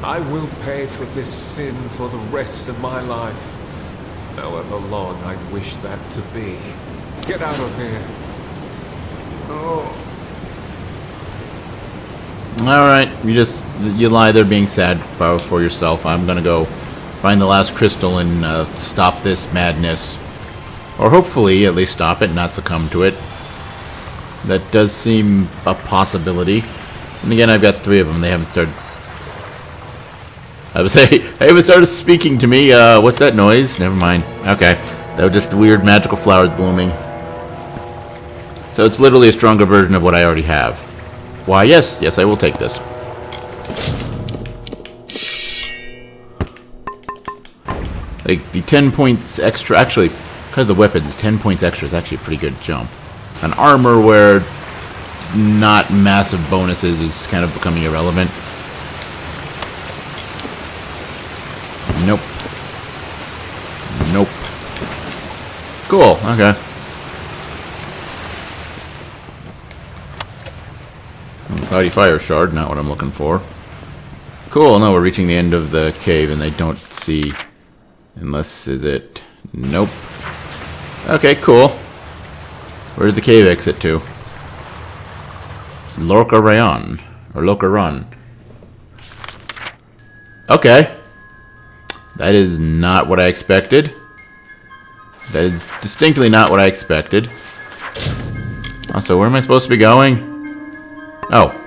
Speaker 7: I will pay for this sin for the rest of my life, however long I wish that to be. Get out of here. Oh,
Speaker 1: Alright, you lie there being sad for yourself. I'm gonna go find the last crystal and stop this madness. Or hopefully at least stop it, not succumb to it. That does seem a possibility. And again, I've got 3 of them. They haven't started... I would say, they haven't started speaking to me. What's that noise? Never mind. Okay. That was just the weird magical flowers blooming. So it's literally a stronger version of what I already have. Why, yes, I will take this. Like, the 10 points extra, actually, because of the weapons, 10 points extra is actually a pretty good jump. An armor where not massive bonuses is kind of becoming irrelevant. Nope. Nope. Cool, okay. Cloudy Fire Shard, not what I'm looking for. Cool, no, we're reaching the end of the cave and they don't see... Unless, is it... Nope. Okay, cool. Where did the cave exit to? Lorca Rayon. Or Lorca Run. Okay. That is not what I expected. That is distinctly not what I expected. Also, where am I supposed to be going? Oh.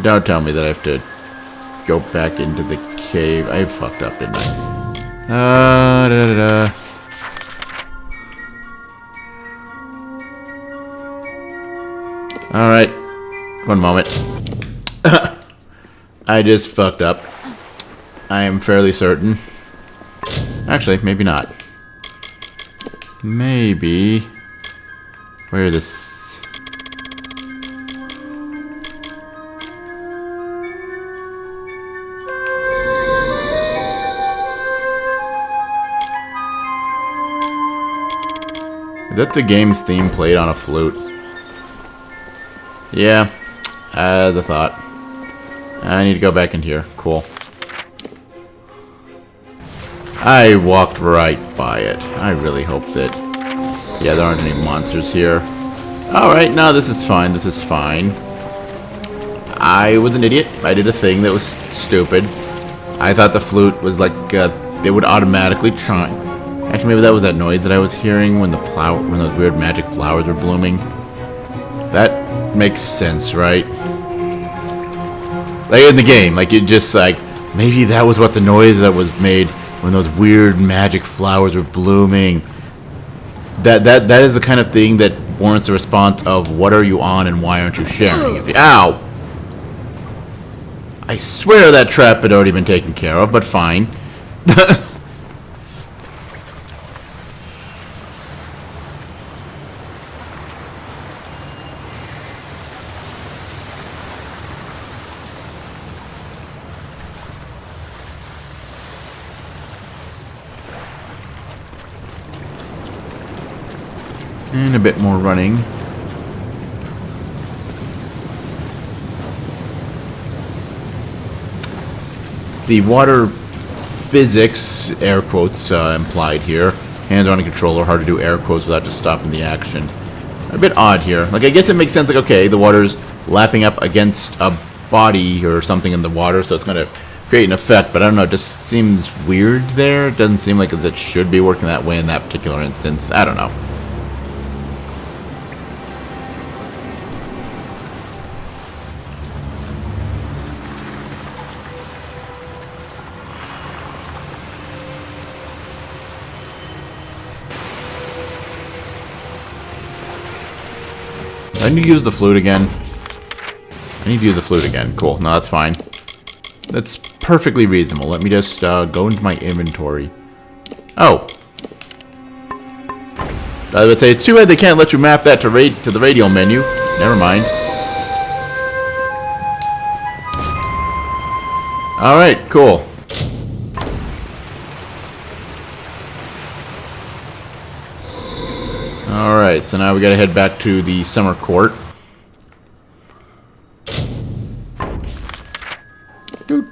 Speaker 1: Don't tell me that I have to go back into the cave. I fucked up, didn't I? Alright. One moment. I just fucked up. I am fairly certain. Actually, maybe not. Maybe... Where is this... Is that the game's theme played on a flute? Yeah, as I thought. I need to go back in here. Cool. I walked right by it. I really hope that... Yeah, there aren't any monsters here. Alright, no, this is fine. This is fine. I was an idiot. I did a thing that was stupid. I thought the flute was like... they would automatically chime. Actually, maybe that was that noise that I was hearing when when those weird magic flowers were blooming. That makes sense, right? Like in the game, like it just like maybe that was what the noise that was made when those weird magic flowers were blooming. That is the kind of thing that warrants a response of what are you on and why aren't you sharing? If you, ow! I swear that trap had already been taken care of, but fine. And a bit more running. The water physics, air quotes, implied here. Hands on a controller, hard to do air quotes without just stopping the action. A bit odd here. Like, I guess it makes sense, like, okay, the water's lapping up against a body or something in the water, so it's going to create an effect, but I don't know, it just seems weird there. It doesn't seem like it should be working that way in that particular instance. I don't know. I need to use the flute again. Cool. No, that's fine. That's perfectly reasonable. Let me just go into my inventory. Oh. I would say it's too bad they can't let you map that to the radio menu. Never mind. Alright, cool. Alright, so now we gotta head back to the summer court. Doot.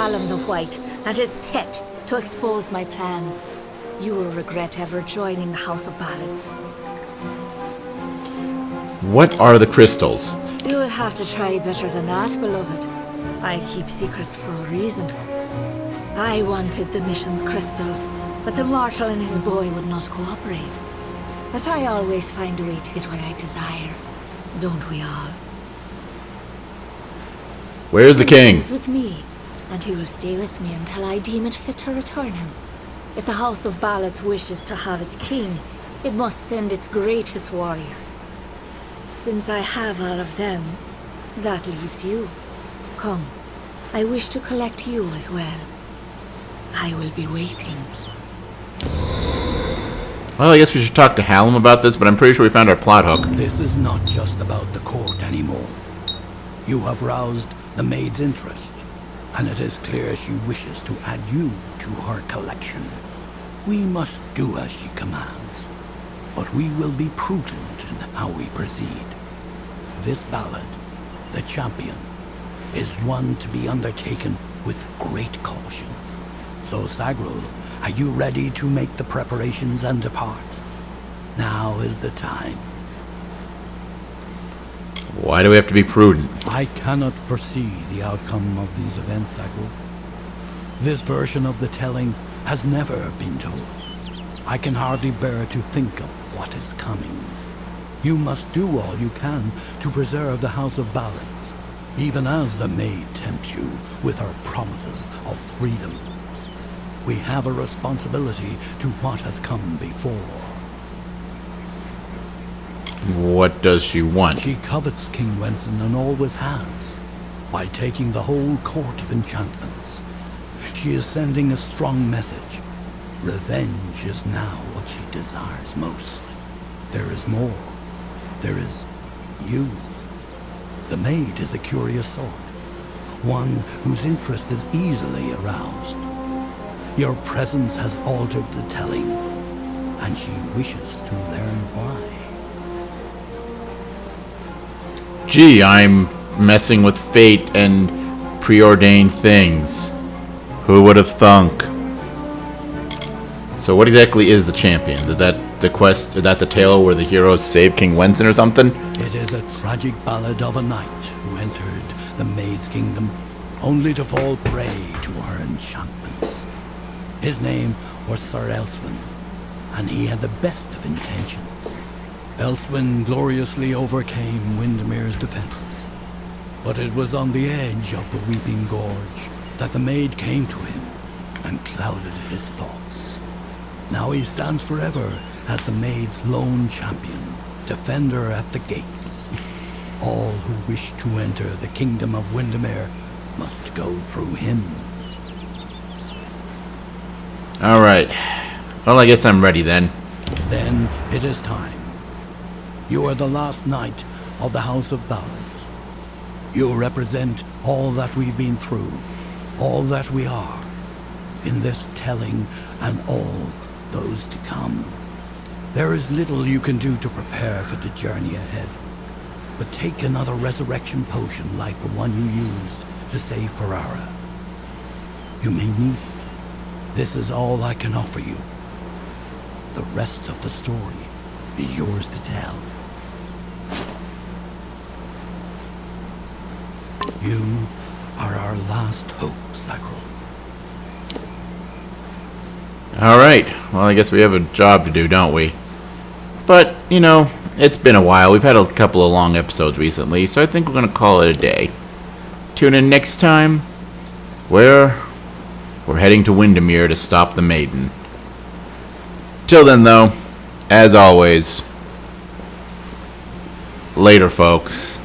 Speaker 6: Hallam the White and his pet to expose my plans. You will regret ever joining the House of Ballads.
Speaker 1: What are the crystals?
Speaker 6: You will have to try better than that, beloved. I keep secrets for a reason. I wanted the mission's crystals, but the mortal and his boy would not cooperate. But I always find a way to get what I desire. Don't we all?
Speaker 1: Where's the king?
Speaker 6: He is with me, and he will stay with me until I deem it fit to return him. If the House of Ballads wishes to have its king, it must send its greatest warrior. Since I have all of them, that leaves you. Come, I wish to collect you as well. I will be waiting.
Speaker 1: Well, I guess we should talk to Hallam about this, but I'm pretty sure we found our plot hook.
Speaker 5: This is not just about the court anymore. You have roused the maid's interest, and it is clear she wishes to add you to her collection. We must do as she commands, but we will be prudent in how we proceed. This ballad, the champion, is one to be undertaken with great caution. So, Sagrul, are you ready to make the preparations and depart? Now is the time.
Speaker 1: Why do we have to be prudent?
Speaker 5: I cannot foresee the outcome of these events, Sagrul. This version of the telling has never been told. I can hardly bear to think of what is coming. You must do all you can to preserve the House of Ballads, even as the maid tempts you with her promises of freedom. We have a responsibility to what has come before.
Speaker 1: What does she want?
Speaker 5: She covets King Wenson and always has, by taking the whole court of enchantments. She is sending a strong message. Revenge is now what she desires most. There is more. There is you. The maid is a curious sort, one whose interest is easily aroused. Your presence has altered the telling, and she wishes to learn why.
Speaker 1: Gee, I'm messing with fate and preordained things. Who would have thunk? So what exactly is the champion? Is that the quest, is that the tale where the heroes save King Wenson or something?
Speaker 5: It is a tragic ballad of a knight who entered the maid's kingdom only to fall prey to her enchantments. His name was Sir Elswin, and he had the best of intentions. Elswin gloriously overcame Wyndemere's defenses, but it was on the edge of the Weeping Gorge that the maid came to him and clouded his thoughts. Now he stands forever as the maid's lone champion, defender at the gates. All who wish to enter the kingdom of Wyndemere must go through him.
Speaker 1: Alright. Well, I guess I'm ready then.
Speaker 5: Then it is time. You are the last knight of the House of Ballads. You represent all that we've been through, all that we are, in this telling and all those to come. There is little you can do to prepare for the journey ahead, but take another resurrection potion like the one you used to save Ferrara. You may need it. This is all I can offer you. The rest of the story is yours to tell. You are our last hope, Sagrul.
Speaker 1: Alright. Well, I guess we have a job to do, don't we? But, you know, it's been a while. We've had a couple of long episodes recently, so I think we're going to call it a day. Tune in next time, where we're heading to Wyndemere to stop the Maiden. Till then, though, as always, later, folks.